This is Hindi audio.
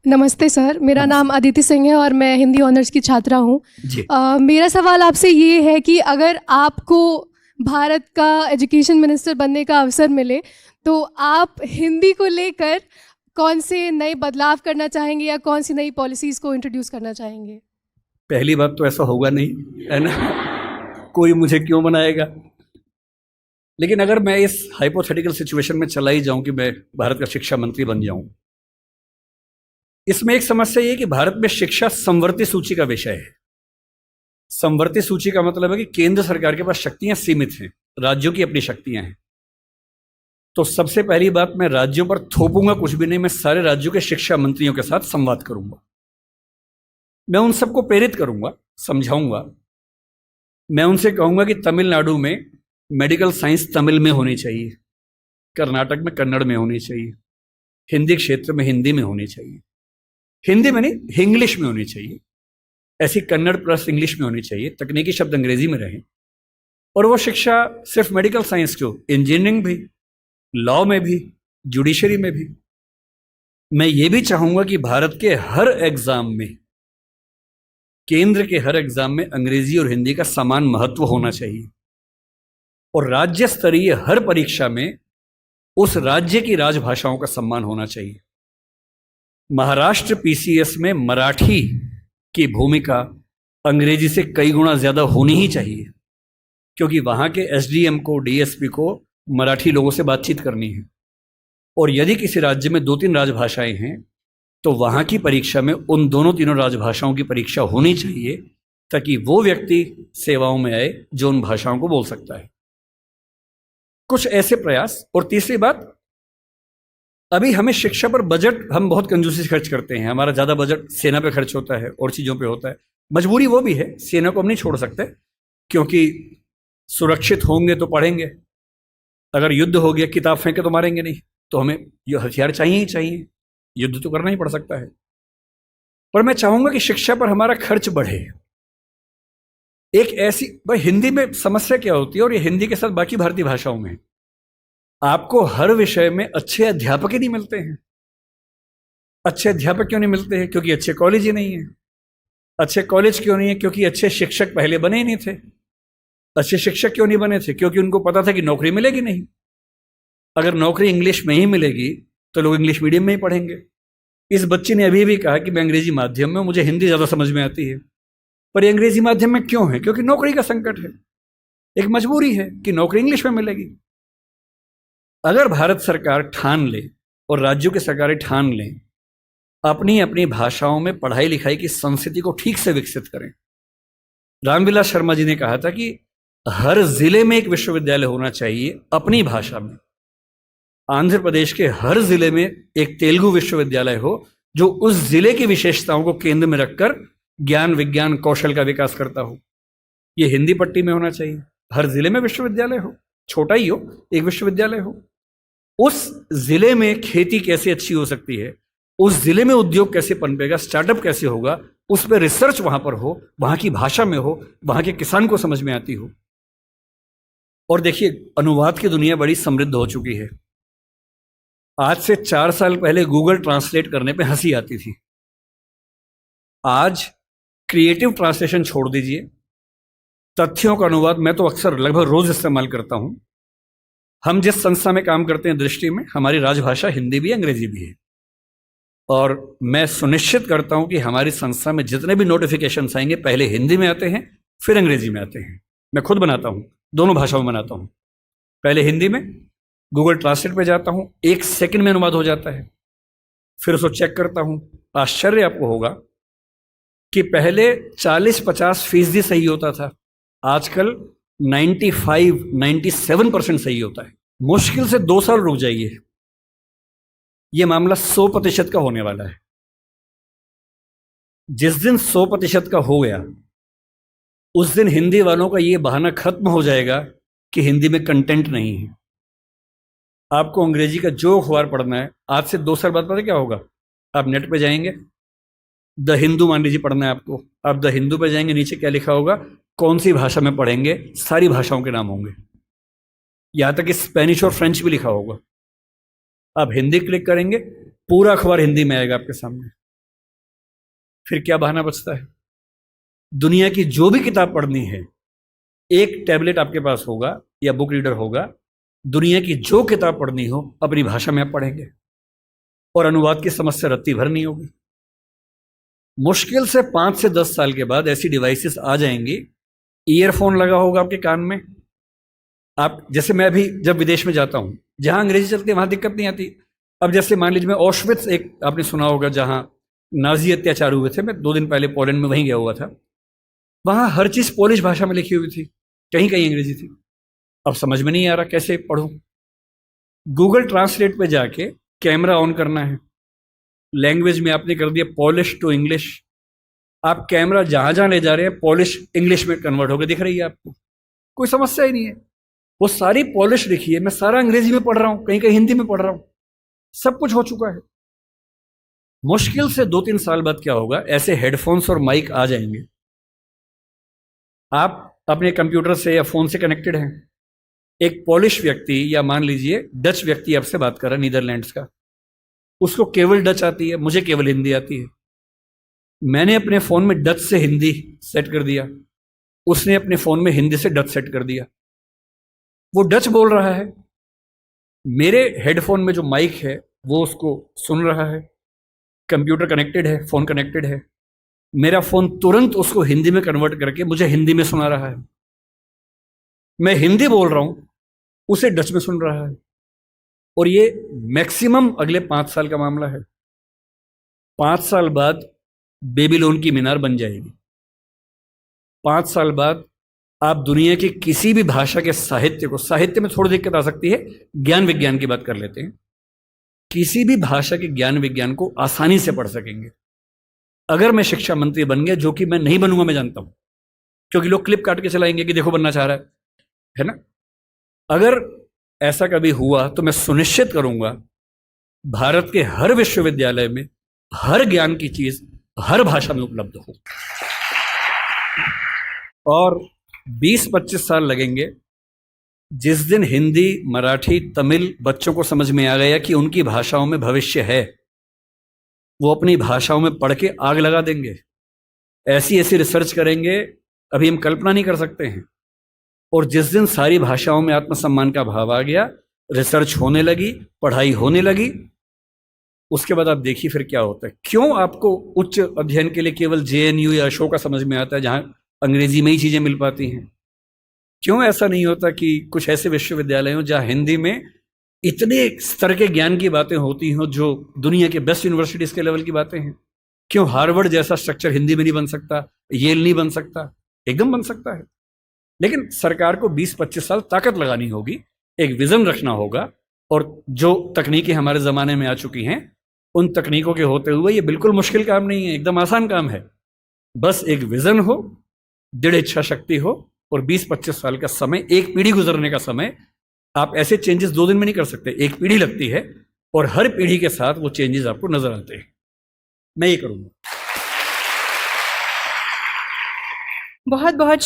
नमस्ते सर, मेरा नाम अदिति सिंह है और मैं हिंदी ऑनर्स की छात्रा हूँ। जी। मेरा सवाल आपसे ये है कि अगर आपको भारत का एजुकेशन मिनिस्टर बनने का अवसर मिले तो आप हिंदी को लेकर कौन से नए बदलाव करना चाहेंगे या कौन सी नई पॉलिसीज़ को इंट्रोड्यूस करना चाहेंगे? पहली बात तो ऐसा होगा नहीं, है ना। कोई मुझे क्यों बनाएगा। लेकिन अगर मैं इस हाइपोथेटिकल सिचुएशन में चला ही जाऊं कि मैं भारत का शिक्षा मंत्री बन जाऊं, इसमें एक समस्या ये है कि भारत में शिक्षा समवर्ती सूची का विषय है। समवर्ती सूची का मतलब है कि केंद्र सरकार के पास शक्तियां सीमित हैं, राज्यों की अपनी शक्तियां हैं। तो सबसे पहली बात, मैं राज्यों पर थोपूंगा कुछ भी नहीं, मैं सारे राज्यों के शिक्षा मंत्रियों के साथ संवाद करूंगा। मैं उन सबको प्रेरित करूंगा, समझाऊंगा। मैं उनसे कहूंगा कि तमिलनाडु में मेडिकल साइंस तमिल में होनी चाहिए, कर्नाटक में कन्नड़ में होनी चाहिए, हिंदी क्षेत्र में हिंदी में होनी चाहिए, हिंदी में नहीं इंग्लिश में होनी चाहिए, ऐसी कन्नड़ प्लस इंग्लिश में होनी चाहिए, तकनीकी शब्द अंग्रेजी में रहें। और वो शिक्षा सिर्फ मेडिकल साइंस क्यों, इंजीनियरिंग भी, लॉ में भी, जुडिशरी में भी। मैं ये भी चाहूंगा कि भारत के हर एग्जाम में, केंद्र के हर एग्जाम में अंग्रेजी और हिंदी का समान महत्व होना चाहिए। और राज्य स्तरीय हर परीक्षा में उस राज्य की राजभाषाओं का सम्मान होना चाहिए। महाराष्ट्र पीसीएस में मराठी की भूमिका अंग्रेजी से कई गुना ज्यादा होनी ही चाहिए, क्योंकि वहां के एसडीएम को, डीएसपी को मराठी लोगों से बातचीत करनी है। और यदि किसी राज्य में 2-3 राजभाषाएं हैं तो वहां की परीक्षा में उन दोनों तीनों राजभाषाओं की परीक्षा होनी चाहिए, ताकि वो व्यक्ति सेवाओं में आए जो उन भाषाओं को बोल सकता है। कुछ ऐसे प्रयास। और तीसरी बात, अभी हमें शिक्षा पर बजट हम बहुत कंजूसी से खर्च करते हैं। हमारा ज़्यादा बजट सेना पे खर्च होता है और चीज़ों पे होता है। मजबूरी वो भी है, सेना को हम नहीं छोड़ सकते, क्योंकि सुरक्षित होंगे तो पढ़ेंगे। अगर युद्ध हो गया, किताब फेंके तो मारेंगे नहीं, तो हमें ये हथियार चाहिए ही चाहिए, युद्ध तो करना ही पड़ सकता है। पर मैं चाहूंगा कि शिक्षा पर हमारा खर्च बढ़े। एक ऐसी भाई, हिंदी में समस्या क्या होती है, और ये हिंदी के साथ बाकी भारतीय भाषाओं में, आपको हर विषय में अच्छे अध्यापक ही नहीं मिलते हैं। अच्छे अध्यापक क्यों नहीं मिलते हैं? क्योंकि अच्छे कॉलेज ही नहीं है। अच्छे कॉलेज क्यों नहीं है? क्योंकि अच्छे शिक्षक पहले बने ही नहीं थे। अच्छे शिक्षक क्यों नहीं बने थे? क्योंकि उनको पता था कि नौकरी मिलेगी नहीं। अगर नौकरी इंग्लिश में ही मिलेगी तो लोग इंग्लिश मीडियम में ही पढ़ेंगे। इस बच्ची ने अभी भी कहा कि मैं अंग्रेजी माध्यम में, मुझे हिंदी ज़्यादा समझ में आती है। पर ये अंग्रेजी माध्यम में क्यों है? क्योंकि नौकरी का संकट है, एक मजबूरी है कि नौकरी इंग्लिश में मिलेगी। अगर भारत सरकार ठान ले और राज्यों की सरकारें ठान लें, अपनी अपनी भाषाओं में पढ़ाई लिखाई की संस्कृति को ठीक से विकसित करें। रामविलास शर्मा जी ने कहा था कि हर जिले में एक विश्वविद्यालय होना चाहिए अपनी भाषा में। आंध्र प्रदेश के हर जिले में एक तेलुगु विश्वविद्यालय हो, जो उस जिले की विशेषताओं को केंद्र में रखकर ज्ञान, विज्ञान, कौशल का विकास करता हो। ये हिंदी पट्टी में होना चाहिए। हर जिले में विश्वविद्यालय हो, छोटा ही हो, एक विश्वविद्यालय हो। उस जिले में खेती कैसे अच्छी हो सकती है, उस जिले में उद्योग कैसे पनपेगा, स्टार्टअप कैसे होगा, उस पर रिसर्च वहां पर हो, वहां की भाषा में हो, वहां के किसान को समझ में आती हो। और देखिए, अनुवाद की दुनिया बड़ी समृद्ध हो चुकी है। आज से 4 साल पहले गूगल ट्रांसलेट करने पे हंसी आती थी। आज क्रिएटिव ट्रांसलेशन छोड़ दीजिए, तथ्यों का अनुवाद मैं तो अक्सर लगभग रोज इस्तेमाल करता हूं। हम जिस संस्था में काम करते हैं, दृष्टि में हमारी राजभाषा हिंदी भी है, अंग्रेजी भी है। और मैं सुनिश्चित करता हूं कि हमारी संस्था में जितने भी नोटिफिकेशंस आएंगे, पहले हिंदी में आते हैं, फिर अंग्रेजी में आते हैं। मैं खुद बनाता हूं, दोनों भाषाओं में बनाता हूं। पहले हिंदी में, गूगल ट्रांसलेट पे जाता हूं, 1 सेकंड में अनुवाद हो जाता है। फिर उसको चेक करता हूं। आश्चर्य आपको होगा कि पहले 40-50% सही होता था, आजकल 95-97% सही होता है। मुश्किल से 2 साल रुक जाइए, यह मामला 100% का होने वाला है। जिस दिन 100% का हो गया, उस दिन हिंदी वालों का यह बहाना खत्म हो जाएगा कि हिंदी में कंटेंट नहीं है। आपको अंग्रेजी का जो अखबार पढ़ना है, आज से 2 साल बाद पता क्या होगा? आप नेट पे जाएंगे, द हिंदू मान लीजिए पढ़ना है आपको, आप द हिंदू पे जाएंगे, नीचे क्या लिखा होगा, कौन सी भाषा में पढ़ेंगे, सारी भाषाओं के नाम होंगे, यहां तक कि स्पेनिश और फ्रेंच भी लिखा होगा। आप हिंदी क्लिक करेंगे, पूरा अखबार हिंदी में आएगा आपके सामने। फिर क्या बहाना बचता है? दुनिया की जो भी किताब पढ़नी है, एक टैबलेट आपके पास होगा या बुक रीडर होगा, दुनिया की जो किताब पढ़नी हो अपनी भाषा में आप पढ़ेंगे और अनुवाद की समस्या रत्ती भर नहीं होगी। मुश्किल से 5 से 10 साल के बाद ऐसी डिवाइसेस आ जाएंगी, ईयरफोन लगा होगा आपके कान में, आप जैसे मैं भी जब विदेश में जाता हूं, जहां अंग्रेजी चलती है वहां दिक्कत नहीं आती। अब जैसे मान लीजिए मैं ऑशविट्स, एक आपने सुना होगा जहां नाजी अत्याचार हुए थे, मैं 2 दिन पहले पोलैंड में वहीं गया हुआ था, वहां हर चीज पोलिश भाषा में लिखी हुई थी, कहीं कहीं अंग्रेजी थी। अब समझ में नहीं आ रहा कैसे पढ़ूं। गूगल ट्रांसलेट पे जाके कैमरा ऑन करना है, लैंग्वेज में आपने कर दिया पॉलिश टू इंग्लिश, आप कैमरा जहां जहां ले जा रहे हैं पॉलिश इंग्लिश में कन्वर्ट होकर दिख रही है आपको, कोई समस्या ही नहीं है। वो सारी पॉलिश लिखी है, मैं सारा अंग्रेजी में पढ़ रहा हूं, कहीं कहीं हिंदी में पढ़ रहा हूं, सब कुछ हो चुका है। मुश्किल से 2-3 साल बाद क्या होगा, ऐसे हेडफोन्स और माइक आ जाएंगे, आप अपने कंप्यूटर से या फोन से कनेक्टेड हैं, एक पॉलिश व्यक्ति या मान लीजिए डच व्यक्ति आपसे बात कर रहा है, नीदरलैंड्स का, उसको केवल डच आती है, मुझे केवल हिंदी आती है। मैंने अपने फोन में डच से हिंदी सेट कर दिया, उसने अपने फोन में हिंदी से डच सेट कर दिया, वो डच बोल रहा है, मेरे हेडफोन में जो माइक है वो उसको सुन रहा है, कंप्यूटर कनेक्टेड है, फोन कनेक्टेड है, मेरा फोन तुरंत उसको हिंदी में कन्वर्ट करके मुझे हिंदी में सुना रहा है। मैं हिंदी बोल रहा हूं, उसे डच में सुन रहा है। और ये मैक्सिमम अगले 5 साल का मामला है। 5 साल बाद बेबीलोन की मीनार बन जाएगी। 5 साल बाद आप दुनिया की किसी भी भाषा के साहित्य को, साहित्य में थोड़ी दिक्कत आ सकती है, ज्ञान विज्ञान की बात कर लेते हैं, किसी भी भाषा के ज्ञान विज्ञान को आसानी से पढ़ सकेंगे। अगर मैं शिक्षा मंत्री बन गया, जो कि मैं नहीं बनूंगा, मैं जानता हूं, क्योंकि लोग क्लिप काट के चलाएंगे कि देखो बनना चाह रहा है ना। अगर ऐसा कभी हुआ तो मैं सुनिश्चित करूंगा भारत के हर विश्वविद्यालय में हर ज्ञान की चीज हर भाषा में उपलब्ध हो। और 20-25 साल लगेंगे, जिस दिन हिंदी, मराठी, तमिल बच्चों को समझ में आ गया कि उनकी भाषाओं में भविष्य है, वो अपनी भाषाओं में पढ़ के आग लगा देंगे। ऐसी ऐसी रिसर्च करेंगे अभी हम कल्पना नहीं कर सकते हैं। और जिस दिन सारी भाषाओं में आत्मसम्मान का भाव आ गया, रिसर्च होने लगी, पढ़ाई होने लगी, उसके बाद आप देखिए फिर क्या होता है। क्यों आपको उच्च अध्ययन के लिए केवल JNU या अशोका समझ में आता है, जहां अंग्रेजी में ही चीजें मिल पाती हैं? क्यों ऐसा नहीं होता कि कुछ ऐसे विश्वविद्यालय हो जहां हिंदी में इतने स्तर के ज्ञान की बातें होती हों जो दुनिया के बेस्ट यूनिवर्सिटीज के लेवल की बातें हैं? क्यों हार्वर्ड जैसा स्ट्रक्चर हिंदी में नहीं बन सकता, येल नहीं बन सकता? एकदम बन सकता है। लेकिन सरकार को 20-25 साल ताकत लगानी होगी, एक विजन रखना होगा, और जो तकनीकें हमारे ज़माने में आ चुकी हैं उन तकनीकों के होते हुए ये बिल्कुल मुश्किल काम नहीं है, एकदम आसान काम है। बस एक विजन हो, दृढ़ इच्छा शक्ति हो, और 20-25 साल का समय, एक पीढ़ी गुजरने का समय। आप ऐसे चेंजेस 2 दिन में नहीं कर सकते, एक पीढ़ी लगती है, और हर पीढ़ी के साथ वो चेंजेस आपको नजर आते हैं। मैं ये करूँगा। बहुत बहुत